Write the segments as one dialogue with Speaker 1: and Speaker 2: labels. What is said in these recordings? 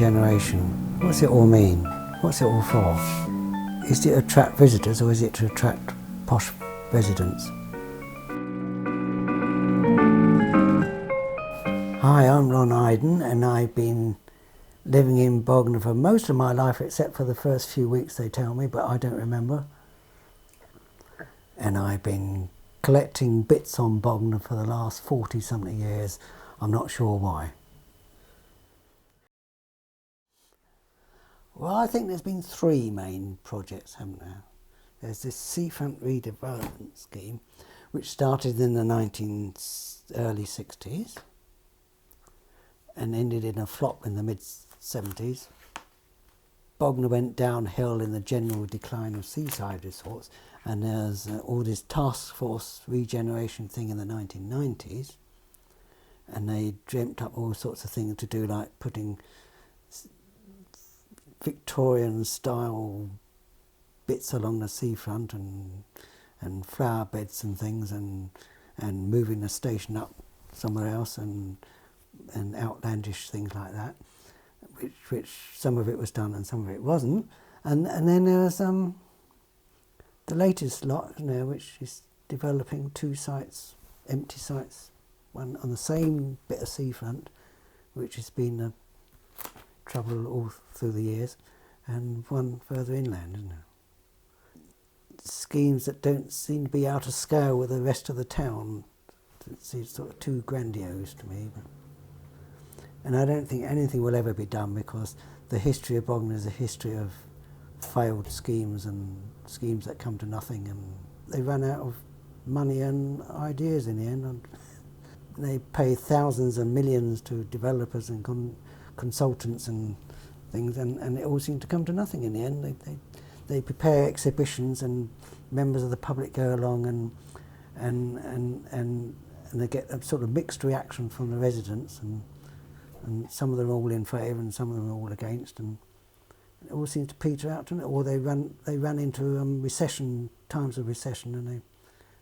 Speaker 1: regeneration? What's it all mean? What's it all for? Is it to attract visitors or is it to attract posh residents? Hi, I'm Ron Iden and I've been living in Bognor for most of my life except for the first few weeks they tell me, but I don't remember. And I've been collecting bits on Bognor for the last 40 something years. I'm not sure why. Well, I think there's been three main projects, haven't there? There's this seafront redevelopment scheme, which started in the early 60s and ended in a flop in the mid-70s. Bognor went downhill in the general decline of seaside resorts, and there's all this task force regeneration thing in the 1990s, and they dreamt up all sorts of things to do, like putting Victorian style bits along the seafront and flower beds and things, and moving the station up somewhere else, and outlandish things like that, which some of it was done and some of it wasn't. And then there was the latest lot, which is developing two sites, empty sites, one on the same bit of seafront, which has been a trouble all through the years, and one further inland, isn't it? Schemes that don't seem to be out of scale with the rest of the town. It seems sort of too grandiose to me. And I don't think anything will ever be done, because the history of Bognor is a history of failed schemes and schemes that come to nothing, and they run out of money and ideas in the end. And they pay thousands and millions to developers and consultants and things, and it all seems to come to nothing in the end. They prepare exhibitions, and members of the public go along, and they get a sort of mixed reaction from the residents, and some of them are all in favour and some of them are all against, and it all seems to peter out, doesn't it? Or they run into times of recession, and they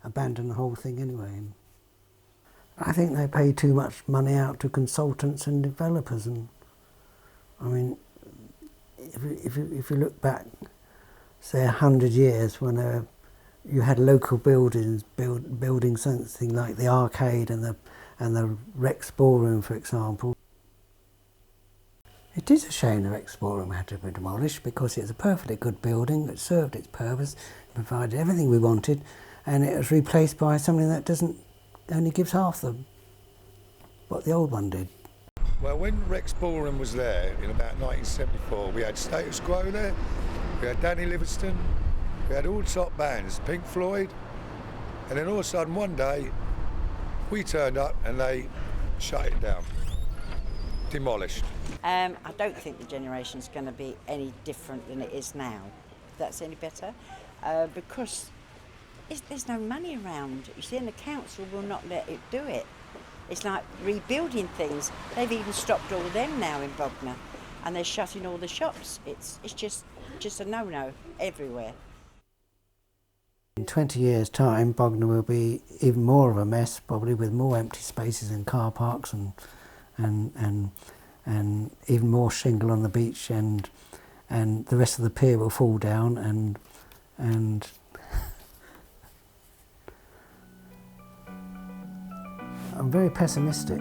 Speaker 1: abandon the whole thing anyway. And I think they pay too much money out to consultants and developers, and I mean, if you look back, say 100 years, when you had local buildings building something like the arcade and the Rex Ballroom, for example. It is a shame the Rex Ballroom had to be demolished, because it's a perfectly good building. It served its purpose, provided everything we wanted, and it was replaced by something that only gives half what the old one did.
Speaker 2: Well, when Rex Ballroom was there in about 1974, we had Status Quo there, we had Danny Livingstone, we had all top bands, Pink Floyd, and then all of a sudden one day we turned up and they shut it down, demolished.
Speaker 3: I don't think the generation's going to be any different than it is now. If that's any better, because there's no money around. You see, and the council will not let it do it. It's like rebuilding things. They've even stopped all of them now in Bognor, and they're shutting all the shops. It's just a no-no everywhere.
Speaker 1: In 20 years' time, Bognor will be even more of a mess, probably, with more empty spaces and car parks and even more shingle on the beach, and the rest of the pier will fall down, and I'm very pessimistic.